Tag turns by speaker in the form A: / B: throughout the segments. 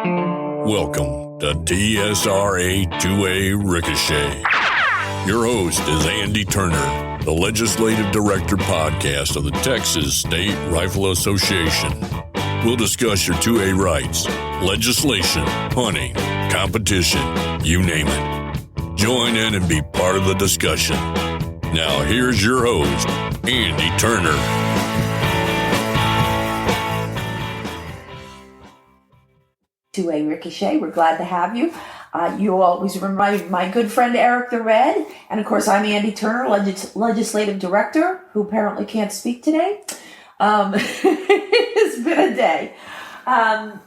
A: Welcome to TSRA-2A Ricochet. Your host is Andy Turner, the Legislative Director podcast of the Texas State Rifle Association. We'll discuss your 2A rights, legislation, hunting, competition, you name it. Join in and be part of the discussion. Now here's your host, Andy Turner.
B: TSRA Ricochet, we're glad to have you. You always remember my good friend Erick the Red, and of course I'm Andy Turner, Legislative Director, who apparently can't speak today. It's been a day. And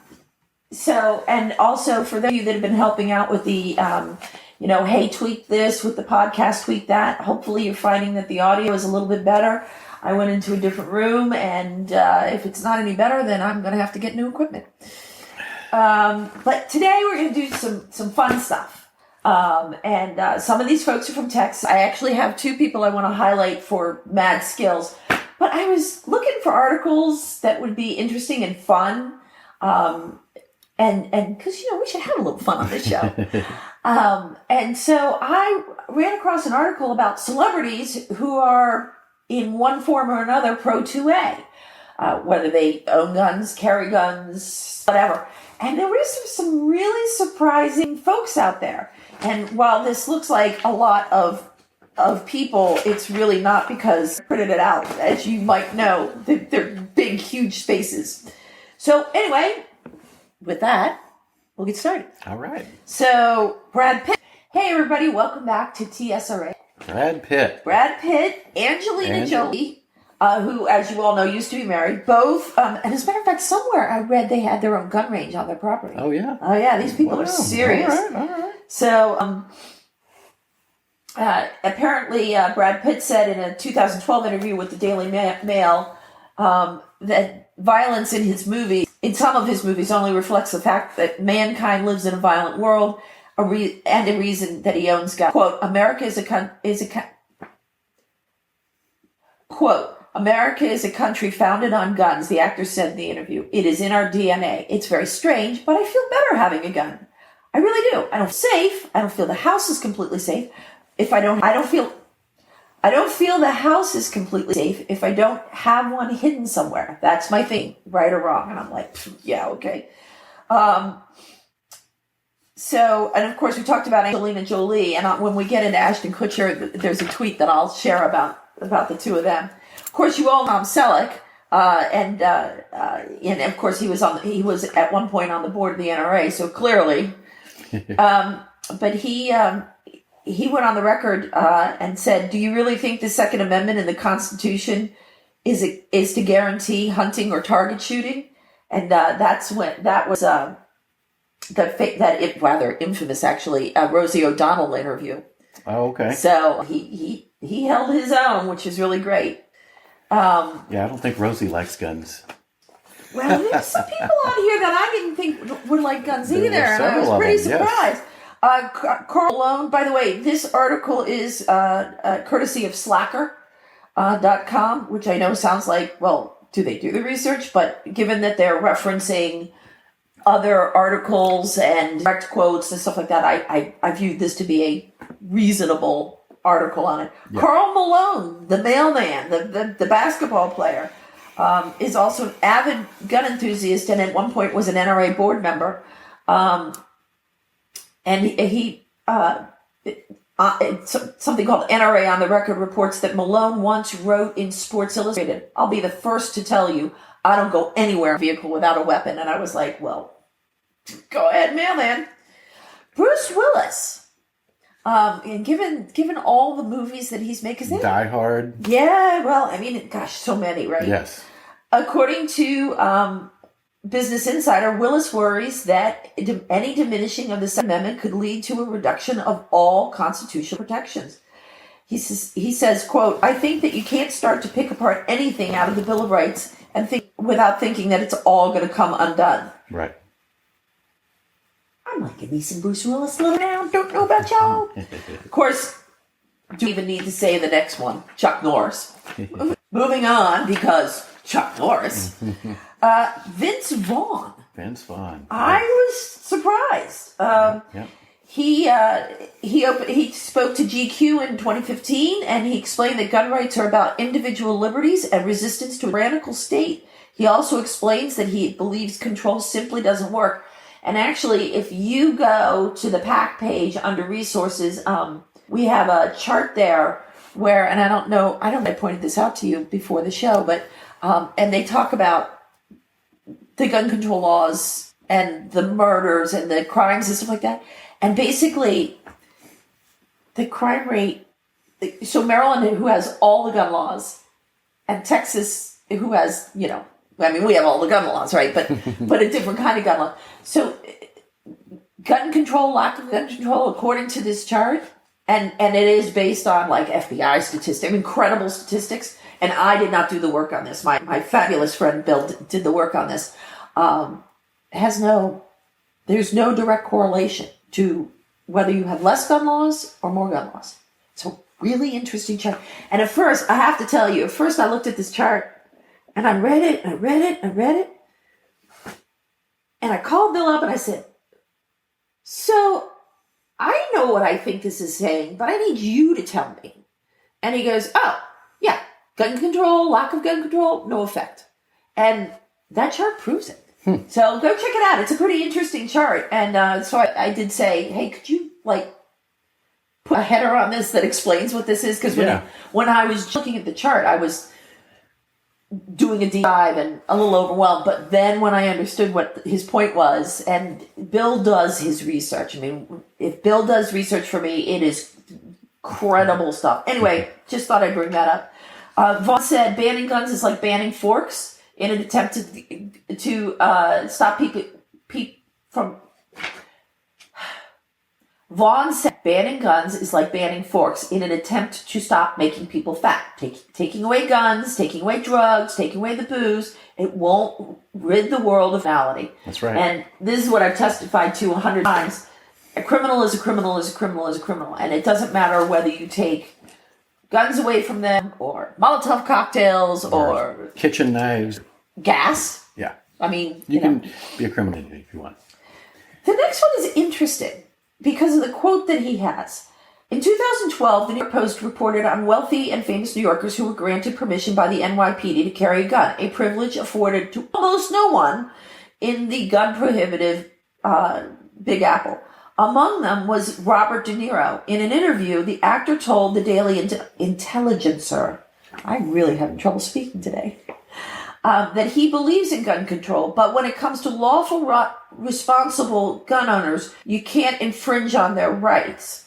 B: also for those of you that have been helping out with the, hey, tweak this with the podcast, tweak that. Hopefully you're finding that the audio is a little bit better. I went into a different room, and if it's not any better, then I'm going to have to get new equipment. But today we're going to do some fun stuff. And some of these folks are from Texas. I actually have two people I want to highlight for mad skills. But I was looking for articles that would be interesting and fun. And because, we should have a little fun on this show. And so I ran across an article about celebrities who are in one form or another pro 2A. Whether they own guns, carry guns, whatever. And there were some really surprising folks out there. And while this looks like a lot of people, it's really not, because I printed it out. As you might know, they're big, huge spaces. So anyway, with that, we'll get started.
C: All right.
B: So Brad Pitt. Hey, everybody. Welcome back to TSRA.
C: Brad Pitt,
B: Angelina Jolie. Who, as you all know, used to be married. Both, and as a matter of fact, somewhere I read they had their own gun range on their property.
C: Oh, yeah?
B: Oh, yeah, these people are serious.
C: All right.
B: So, apparently, Brad Pitt said in a 2012 interview with the Daily Mail that violence in some of his movies, only reflects the fact that mankind lives in a violent world, and a reason that he owns guns. Quote, America is a country founded on guns, the actor said in the interview. It is in our DNA. It's very strange, but I feel better having a gun. I really do. I don't feel safe. I don't feel the house is completely safe. I don't feel the house is completely safe if I don't have one hidden somewhere. That's my thing, right or wrong. And I'm like, yeah, okay. So, and of course we talked about Angelina Jolie, and when we get into Ashton Kutcher, there's a tweet that I'll share about the two of them. Of course, you all know Tom Selleck, and of course he was at one point on the board of the NRA. So clearly, but he went on the record and said, "Do you really think the Second Amendment in the Constitution is to guarantee hunting or target shooting?" And that was rather infamous, actually, Rosie O'Donnell interview.
C: Oh, okay.
B: So he held his own, which is really great.
C: I don't think Rosie likes guns.
B: Well, there's some people on here that I didn't think would like guns either, and I was pretty surprised. Yes. Carl Malone, by the way, this article is courtesy of Slacker.com, which I know sounds like, well, do they do the research? But given that they're referencing other articles and direct quotes and stuff like that, I viewed this to be a reasonable article on it. Yeah. Carl Malone, the mailman, the basketball player, is also an avid gun enthusiast, and at one point was an NRA board member. And he something called NRA on the Record reports that Malone once wrote in Sports Illustrated, "I'll be the first to tell you I don't go anywhere in a vehicle without a weapon." And I was like, well, go ahead, mailman. Bruce Willis. And given all the movies that he's made,
C: Die Hard.
B: Yeah, well, I mean, gosh, so many, right?
C: Yes.
B: According to Business Insider, Willis worries that any diminishing of the Second Amendment could lead to a reduction of all constitutional protections. He says, quote, "I think that you can't start to pick apart anything out of the Bill of Rights and think without thinking that it's all going to come undone."
C: Right.
B: I'm liking me some Bruce Willis a little now. Don't know about y'all. Of course, do you even need to say the next one? Chuck Norris. Moving on, because Chuck Norris. Vince Vaughn.
C: Vince Vaughn.
B: I was surprised. He spoke to GQ in 2015, and he explained that gun rights are about individual liberties and resistance to a tyrannical state. He also explains that he believes control simply doesn't work. And actually, if you go to the PAC page under resources, we have a chart there where, and I don't know if I pointed this out to you before the show, but and they talk about the gun control laws and the murders and the crimes and stuff like that. And basically, the crime rate, so Maryland, who has all the gun laws, and Texas, who has, we have all the gun laws, right? But a different kind of gun law. So gun control, lack of gun control, according to this chart, and it is based on like FBI statistics, incredible statistics. And I did not do the work on this. My fabulous friend Bill did the work on this. There's no direct correlation to whether you have less gun laws or more gun laws. It's a really interesting chart. And at first, I have to tell you, I looked at this chart and I read it. And I called Bill up and I said, so I know what I think this is saying, but I need you to tell me. And he goes, oh, yeah, gun control, lack of gun control, no effect. And that chart proves it. So go check it out. It's a pretty interesting chart. And so I did say, hey, could you put a header on this that explains what this is? Because when I was looking at the chart, I was doing a deep dive and a little overwhelmed. But then when I understood what his point was, and Bill does his research. I mean, if Bill does research for me, it is credible stuff. Anyway, just thought I'd bring that up. Vaughn said banning guns is like banning forks in an attempt to stop people from... Vaughn said banning guns is like banning forks in an attempt to stop making people fat. Taking away guns, taking away drugs, taking away the booze, it won't rid the world of malady.
C: That's right.
B: And this is what I've testified to 100 times. A criminal is a criminal is a criminal is a criminal. And it doesn't matter whether you take guns away from them or Molotov cocktails or
C: kitchen knives.
B: Gas.
C: Yeah.
B: I mean,
C: you can be a criminal if you want.
B: The next one is interesting because of the quote that he has. In 2012, the New York Post reported on wealthy and famous New Yorkers who were granted permission by the NYPD to carry a gun, a privilege afforded to almost no one in the gun-prohibitive Big Apple. Among them was Robert De Niro. In an interview, the actor told the Daily Intelligencer, I'm really having trouble speaking today, that he believes in gun control, but when it comes to lawful, responsible gun owners, you can't infringe on their rights.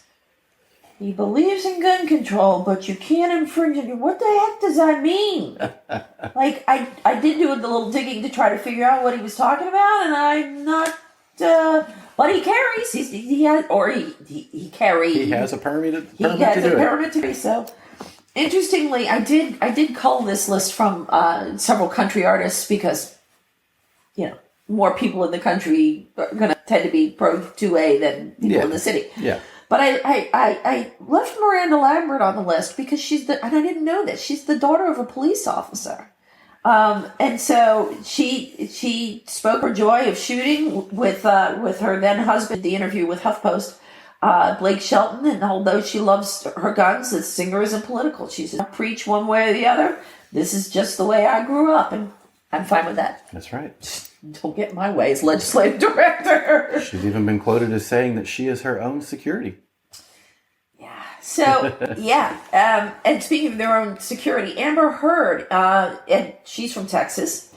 B: He believes in gun control, but you can't infringe on it. What the heck does that mean? I did do a little digging to try to figure out what he was talking about, and I'm not... but he carries. He has a permit to do it. So... Interestingly, I did cull this list from several country artists because, more people in the country are going to tend to be pro 2A than people in the city.
C: Yeah.
B: But I left Miranda Lambert on the list because and I didn't know this, she's the daughter of a police officer. And so she spoke her joy of shooting with her then husband, the interview with HuffPost. Blake Shelton, and although she loves her guns, the singer isn't political. She says, preach one way or the other. This is just the way I grew up, and I'm fine with that.
C: That's right.
B: Don't get in my way as legislative director.
C: She's even been quoted as saying that she is her own security.
B: Yeah. So, and speaking of their own security, Amber Heard, and she's from Texas.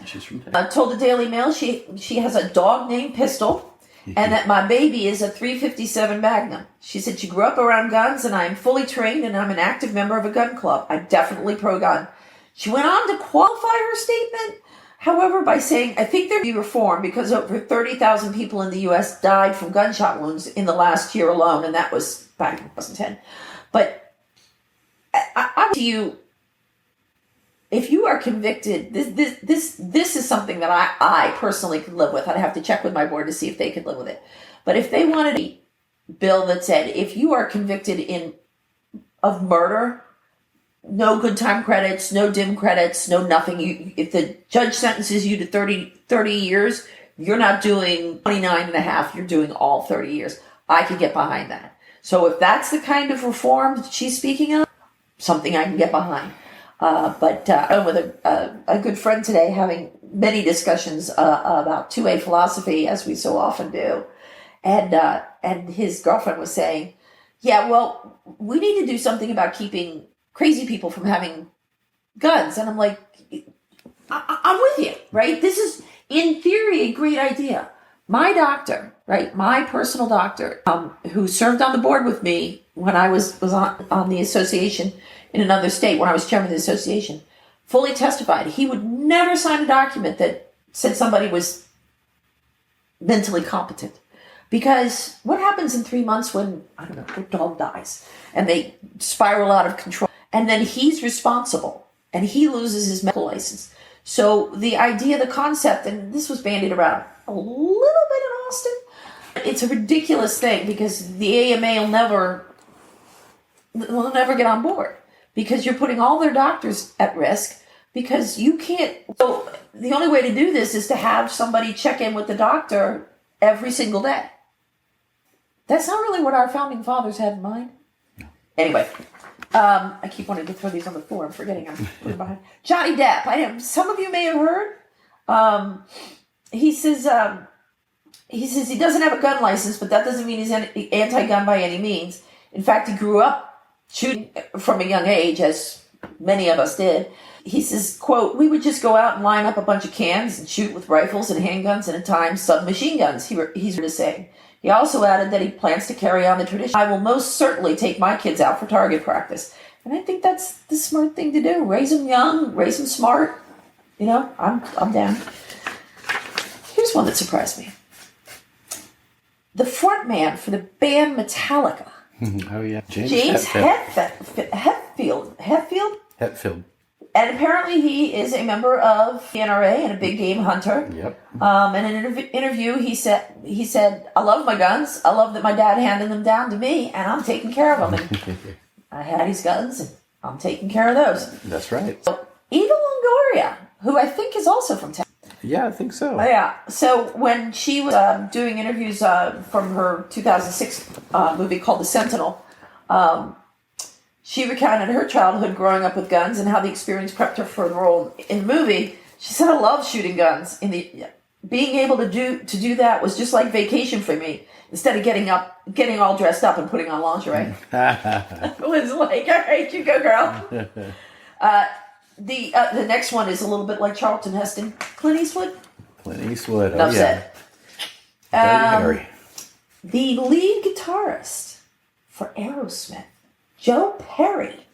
B: Told the Daily Mail she has a dog named Pistol. And that my baby is a .357 Magnum. She said she grew up around guns and I am fully trained and I'm an active member of a gun club. I'm definitely pro-gun. She went on to qualify her statement, however, by saying, I think there be reform because over 30,000 people in the U.S. died from gunshot wounds in the last year alone, and that was back in 2010. But I to you, if you are convicted, this is something that I personally could live with. I'd have to check with my board to see if they could live with it. But if they wanted a bill that said, if you are convicted of murder, no good time credits, no dim credits, no nothing. If the judge sentences you to 30 years, You're not doing 29 and a half, you're doing all 30 years. I can get behind that. So if that's the kind of reform that she's speaking of, something I can get behind. But I'm with a good friend today having many discussions about 2A philosophy, as we so often do. And his girlfriend was saying, yeah, well, we need to do something about keeping crazy people from having guns. And I'm like, I'm with you, right? This is, in theory, a great idea. My doctor, right, my personal doctor, who served on the board with me when I was on the association in another state, when I was chairman of the association, fully testified he would never sign a document that said somebody was mentally competent. Because what happens in 3 months when, I don't know, their dog dies and they spiral out of control, and then he's responsible and he loses his medical license. So the idea, the concept, and this was bandied around a little bit in Austin, it's a ridiculous thing because the AMA will never get on board because you're putting all their doctors at risk because you can't. So the only way to do this is to have somebody check in with the doctor every single day. That's not really what our founding fathers had in mind. No. Anyway, I keep wanting to throw these on the floor. I'm forgetting I'm putting behind. Johnny Depp. Some of you may have heard. He says he doesn't have a gun license, but that doesn't mean he's anti-gun by any means. In fact, he grew up shooting from a young age, as many of us did. He says, quote, "We would just go out and line up a bunch of cans and shoot with rifles and handguns and at times submachine guns," he's saying. He also added that he plans to carry on the tradition. "I will most certainly take my kids out for target practice." And I think that's the smart thing to do. Raise them young, raise them smart. You know, I'm down. Here's one that surprised me. The front man for the band Metallica.
C: Oh, yeah.
B: James Hetfield. And apparently he is a member of TSRA and a big game hunter. Yep. In an interview, he said, "I love my guns. I love that my dad handed them down to me, and I'm taking care of them. And I had these guns, and I'm taking care of those."
C: That's right.
B: So, Eva Longoria, who I think is also from Texas.
C: Yeah, I think so.
B: Yeah. So when she was doing interviews from her 2006 movie called The Sentinel, she recounted her childhood growing up with guns and how the experience prepped her for the role in the movie. She said, "I love shooting guns. Being able to do that was just like vacation for me. Instead of getting all dressed up and putting on lingerie." It was like, all right, you go, girl. The next one is a little bit like Charlton Heston. Clint Eastwood.
C: Enough
B: said.
C: Very.
B: The lead guitarist for Aerosmith, Joe Perry.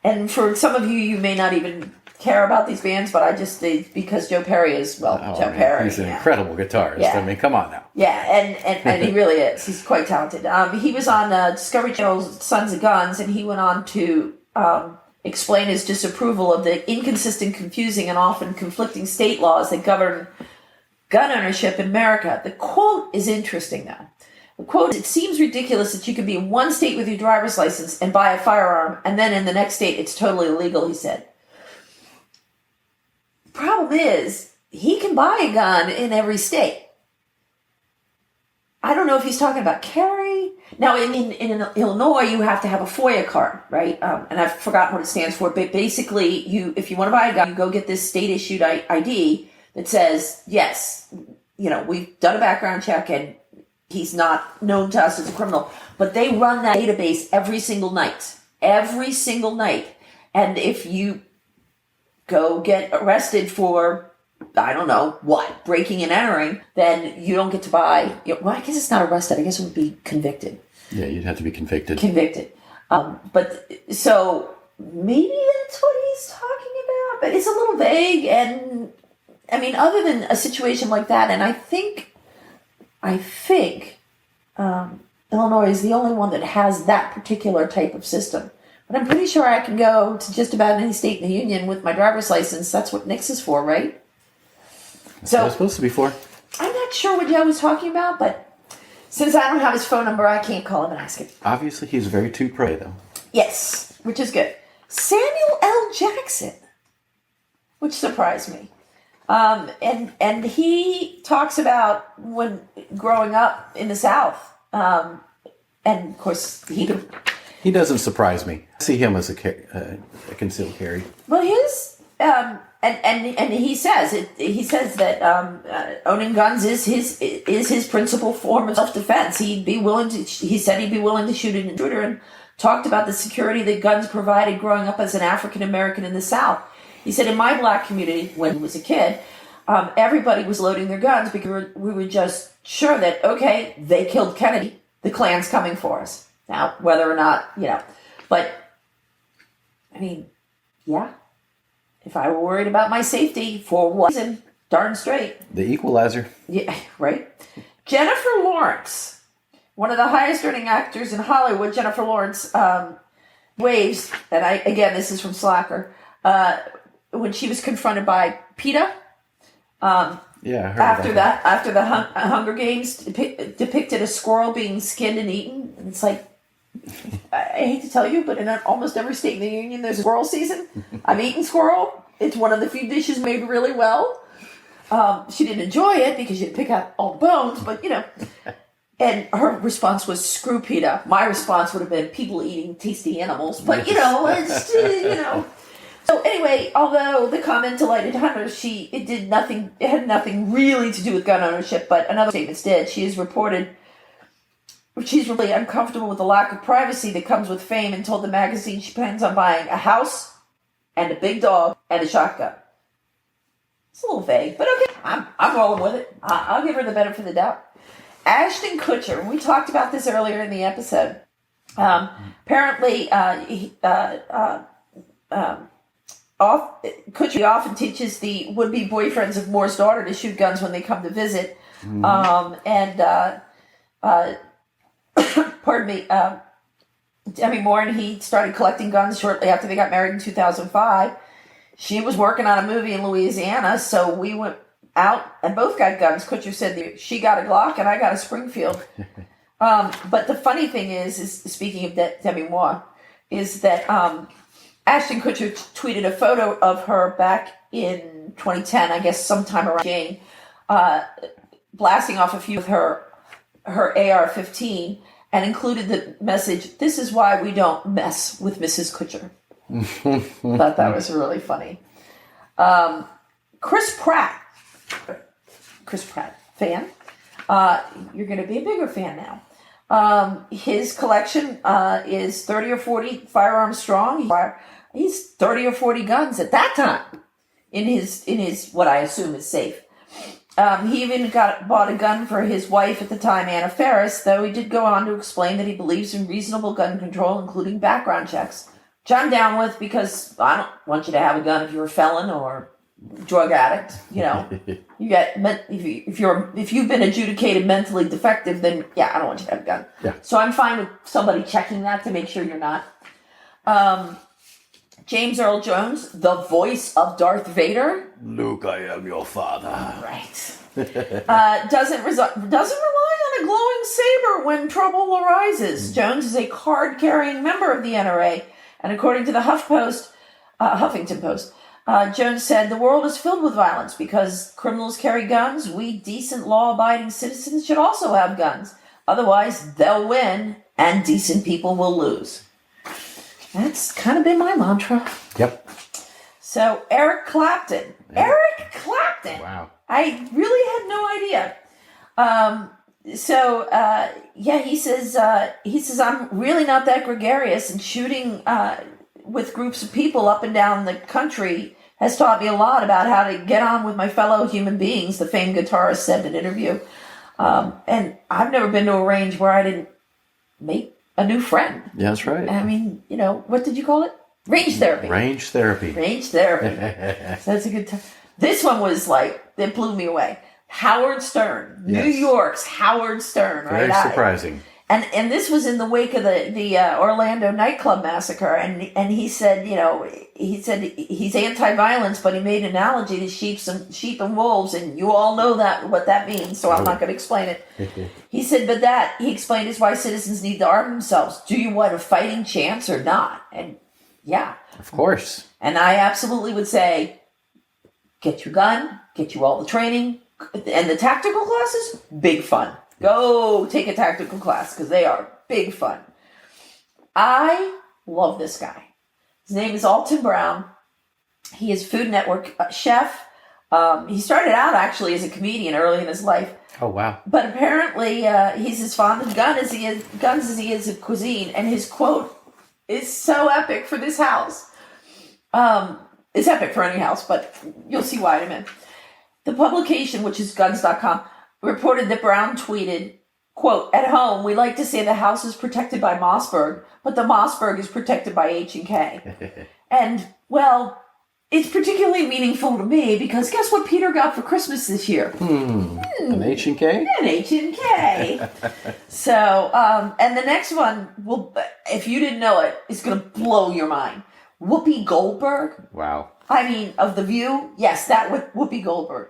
B: And for some of you, you may not even care about these bands, but because Joe Perry is, Joe Perry.
C: He's an incredible guitarist.
B: Yeah.
C: I mean, come on now.
B: Yeah, and he really is. He's quite talented. He was on Discovery Channel's Sons of Guns, and he went on to explain his disapproval of the inconsistent, confusing, and often conflicting state laws that govern gun ownership in America. The quote is interesting, though. The quote is, "It seems ridiculous that you can be in one state with your driver's license and buy a firearm, and then in the next state it's totally illegal," he said. The problem is, he can buy a gun in every state. I don't know if he's talking about carry. Now, in Illinois, you have to have a FOIA card, right? And I've forgotten what it stands for, but basically, if you want to buy a gun, you go get this state-issued ID that says, yes, we've done a background check and he's not known to us as a criminal. But they run that database every single night. Every single night. And if you go get arrested for, I don't know what, breaking and entering, then you don't get to buy. Well, I guess it's not arrested. I guess it would be convicted.
C: Yeah, you'd have to be convicted.
B: But so maybe that's what he's talking about. But it's a little vague. And I mean, other than a situation like that, and I think Illinois is the only one that has that particular type of system. But I'm pretty sure I can go to just about any state in the union with my driver's license. That's what NICS is for, right?
C: That's what it's supposed to be for.
B: I'm not sure what Joe was talking about, but since I don't have his phone number, I can't call him and ask him.
C: Obviously, he's very pro, though.
B: Yes, which is good. Samuel L. Jackson, which surprised me. And he talks about when growing up in the South. And of course,
C: he doesn't surprise me. I see him as a concealed carry.
B: Well, and he says it. He says that owning guns is his principal form of self-defense. He said he'd be willing to shoot an intruder, and talked about the security that guns provided growing up as an African American in the South. He said, in my black community, when he was a kid, everybody was loading their guns because we were just sure that, okay, they killed Kennedy, the Klan's coming for us. Now, whether or not, but, I mean, yeah. If I were worried about my safety for what reason, darn straight.
C: The equalizer.
B: Yeah, right? Jennifer Lawrence, one of the highest earning actors in Hollywood. Jennifer Lawrence waves, and this is from Slacker, when she was confronted by PETA.
C: I heard
B: after that. After the Hunger Games depicted a squirrel being skinned and eaten. And it's like, I hate to tell you, but in almost every state in the union, there's a squirrel season. I've eaten squirrel. It's one of the few dishes made really well. She didn't enjoy it because she had to pick out all the bones, but And her response was, screw PETA. My response would have been people eating tasty animals, but it's So anyway, although the comment delighted Hunter, it had nothing really to do with gun ownership, but another statement did. She's really uncomfortable with the lack of privacy that comes with fame, and told the magazine she plans on buying a house and a big dog and a shotgun. It's a little vague, but okay. I'm rolling with it. I'll give her the benefit of the doubt. Ashton Kutcher, we talked about this earlier in the episode. Apparently, Kutcher often teaches the would-be boyfriends of Moore's daughter to shoot guns when they come to visit. Pardon me, Demi Moore and he started collecting guns shortly after they got married in 2005. She was working on a movie in Louisiana, so we went out and both got guns. Kutcher said she got a Glock and I got a Springfield. But the funny thing is speaking of Demi Moore, is that Ashton Kutcher tweeted a photo of her back in 2010, I guess sometime around Jane, blasting off a few of her AR-15, and included the message, "This is why we don't mess with Mrs. Kutcher." Thought that was really funny. Chris Pratt, fan. You're going to be a bigger fan now. His collection is 30 or 40 firearms strong. He's 30 or 40 guns at that time in his what I assume is safe. He even bought a gun for his wife at the time, Anna Faris, though he did go on to explain that he believes in reasonable gun control, including background checks, which I'm down with because I don't want you to have a gun if you're a felon or drug addict. If you've been adjudicated mentally defective, then I don't want you to have a gun.
C: Yeah.
B: So I'm fine with somebody checking that to make sure you're not. James Earl Jones, the voice of Darth Vader.
C: Luke, I am your father.
B: Right. Doesn't rely on a glowing saber when trouble arises. Jones is a card-carrying member of the NRA, and according to the Huffington Post, Jones said, "The world is filled with violence because criminals carry guns. We decent, law-abiding citizens should also have guns. Otherwise, they'll win, and decent people will lose." That's kind of been my mantra.
C: Yep.
B: So, Erick Clapton. Yeah. Erick Clapton.
C: Wow.
B: I really had no idea. He says, "I'm really not that gregarious, and shooting with groups of people up and down the country has taught me a lot about how to get on with my fellow human beings," the famed guitarist said in an interview. And I've never been to a range where I didn't make a new friend.
C: Yeah, that's right.
B: I mean, what did you call it? Range therapy.
C: Range therapy.
B: So that's a good time. This one was it blew me away. Howard Stern. Yes. New York's Howard Stern.
C: Very surprising.
B: And this was in the wake of the Orlando nightclub massacre, and he said, he's anti-violence, but he made an analogy to sheep and wolves, and you all know what that means, so I'm not going to explain it. He said, but that, he explained, is why citizens need to arm themselves. Do you want a fighting chance or not? And yeah.
C: Of course.
B: And I absolutely would say, get your gun, get you all the training. And the tactical classes, big fun. Go take a tactical class because they are big fun. I love this guy. His name is Alton Brown. He is Food Network chef. He started out actually as a comedian early in his life.
C: Oh, wow.
B: But apparently he's as fond of guns as he is of cuisine. And his quote is so epic for this house. It's epic for any house, but you'll see why in a minute. The publication, which is guns.com, reported that Brown tweeted, quote, "At home, we like to say the house is protected by Mossberg, but the Mossberg is protected by H&K. And, well, it's particularly meaningful to me because guess what Peter got for Christmas this year?
C: An H&K?
B: An H&K. So, and the next one, will, if you didn't know it, is going to blow your mind. Whoopi Goldberg.
C: Wow.
B: I mean, of The View, yes, that with Whoopi Goldberg.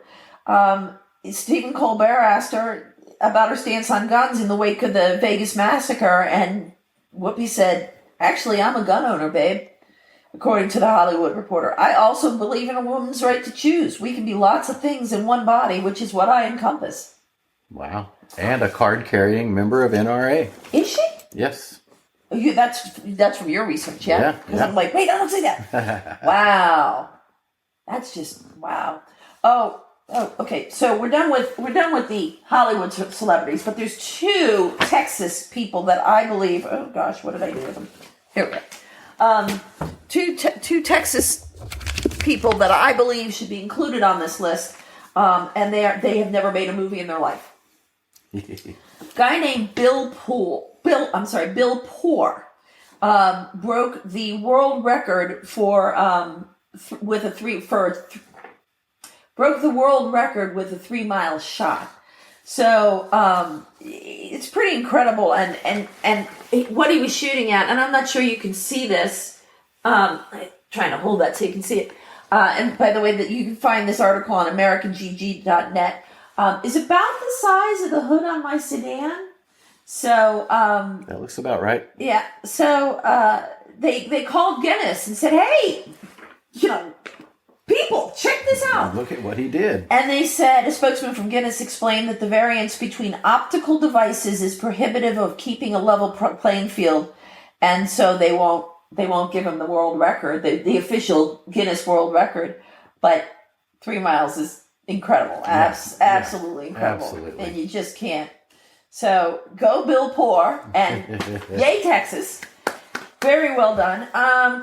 B: Stephen Colbert asked her about her stance on guns in the wake of the Vegas massacre, and Whoopi said, "Actually, I'm a gun owner, babe." According to The Hollywood Reporter, "I also believe in a woman's right to choose. We can be lots of things in one body, which is what I encompass."
C: Wow. And a card-carrying member of NRA.
B: Is she?
C: Yes.
B: That's from your research, yeah?
C: Yeah.
B: Because I'm like, wait, don't say that. Wow. That's just, wow. Oh, okay. So we're done with the Hollywood celebrities, but there's two Texas people that I believe, oh gosh, what did I do with them? Here we go. Two Texas people that I believe should be included on this list, and they have never made a movie in their life. Guy named Bill Poole broke the world record broke the world record with a 3-mile shot. So it's pretty incredible, and what he was shooting at, and I'm not sure you can see this. I'm trying to hold that so you can see it. And by the way, that you can find this article on AmericanGG.net. Is about the size of the hood on my sedan. So
C: that looks about right.
B: Yeah. So they called Guinness and said, "Hey, people, check this out.
C: Look at what he did."
B: And they said, a spokesman from Guinness explained that the variance between optical devices is prohibitive of keeping a level playing field, and so they won't give him the world record, the official Guinness World Record. But 3 miles is incredible, absolutely incredible,
C: absolutely.
B: And you just can't. So go Bill Poore, and yay Texas, very well done.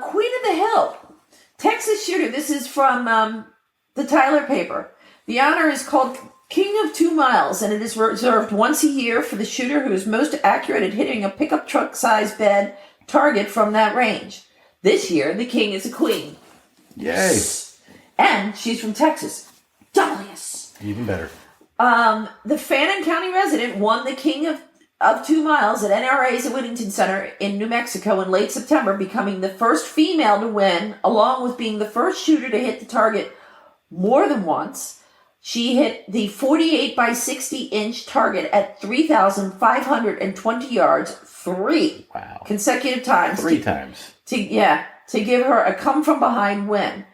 B: Queen of the Hill, Texas shooter. This is from the Tyler paper. The honor is called King of 2 Miles, and it is reserved once a year for the shooter who is most accurate at hitting a pickup truck-sized bed target from that range. This year, the king is a queen.
C: Yay!
B: And she's from Texas. Dahlias.
C: Even better.
B: The Fannin County resident won the King of 2 Miles at NRA's at Whittington Center in New Mexico in late September, becoming the first female to win, along with being the first shooter to hit the target more than once. She hit the 48 by 60 inch target at 3,520 yards 3 consecutive times.
C: 3 times.
B: To give her a come from behind win.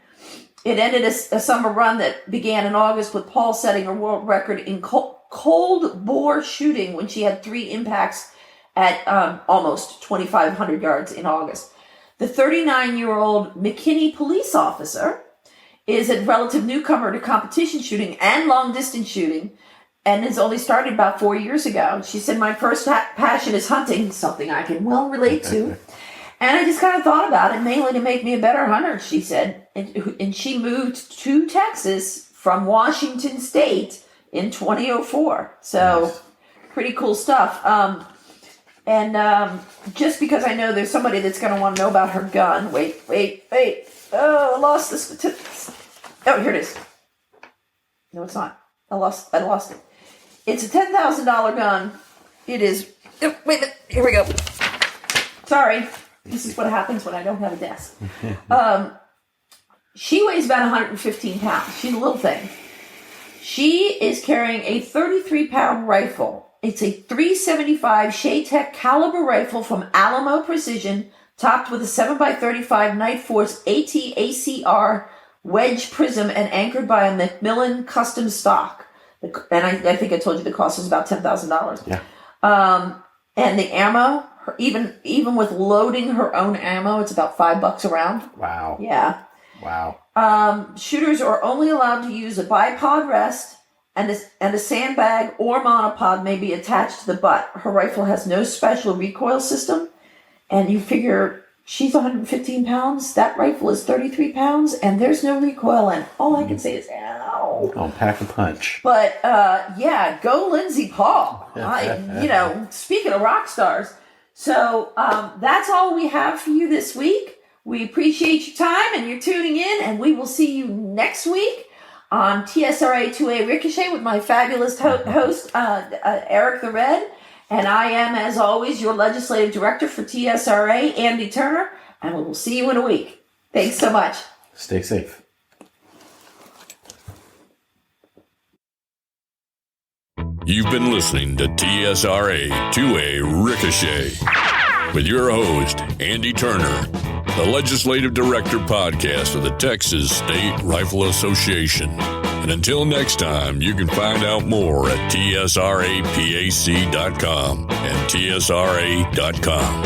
B: It ended a summer run that began in August with Paul setting a world record in cold bore shooting when she had 3 impacts at almost 2,500 yards in August. The 39-year-old McKinney police officer is a relative newcomer to competition shooting and long-distance shooting, and has only started about 4 years ago. She said, "My first passion is hunting," something I can well relate to. "And I just kind of thought about it, mainly to make me a better hunter," she said. And she moved to Texas from Washington State in 2004. So, nice. Pretty cool stuff. Just because I know there's somebody that's going to want to know about her gun. Wait. Oh, I lost this. Oh, here it is. No, it's not. I lost it. It's a $10,000 gun. It is. Oh, wait a minute. Here we go. Sorry. This is what happens when I don't have a desk. She weighs about 115 pounds. She's a little thing. She is carrying a 33-pound rifle. It's a .375 Shaytek caliber rifle from Alamo Precision, topped with a 7x35 Night Force AT-ACR wedge prism and anchored by a Macmillan custom stock. And I think I told you the cost was about $10,000.
C: Yeah.
B: And the ammo, even with loading her own ammo, it's about $5 a round.
C: Wow.
B: Yeah.
C: Wow.
B: Shooters are only allowed to use a bipod rest, and a sandbag or monopod may be attached to the butt. Her rifle has no special recoil system, and you figure she's 115 pounds, that rifle is 33 pounds, and there's no recoil, and all I can say is, ow.
C: Oh, pack a punch.
B: But, yeah, go Lindsay Paul. Speaking of rock stars. So that's all we have for you this week. We appreciate your time and your tuning in, and we will see you next week on TSRA-2A Ricochet with my fabulous host, Erick the Red. And I am, as always, your legislative director for TSRA, Andy Turner, and we will see you in a week. Thanks so much.
C: Stay safe.
A: You've been listening to TSRA-2A Ricochet with your host, Andy Turner, the Legislative Director podcast of the Texas State Rifle Association. And until next time, you can find out more at TSRA-PAC.com and TSRA.com.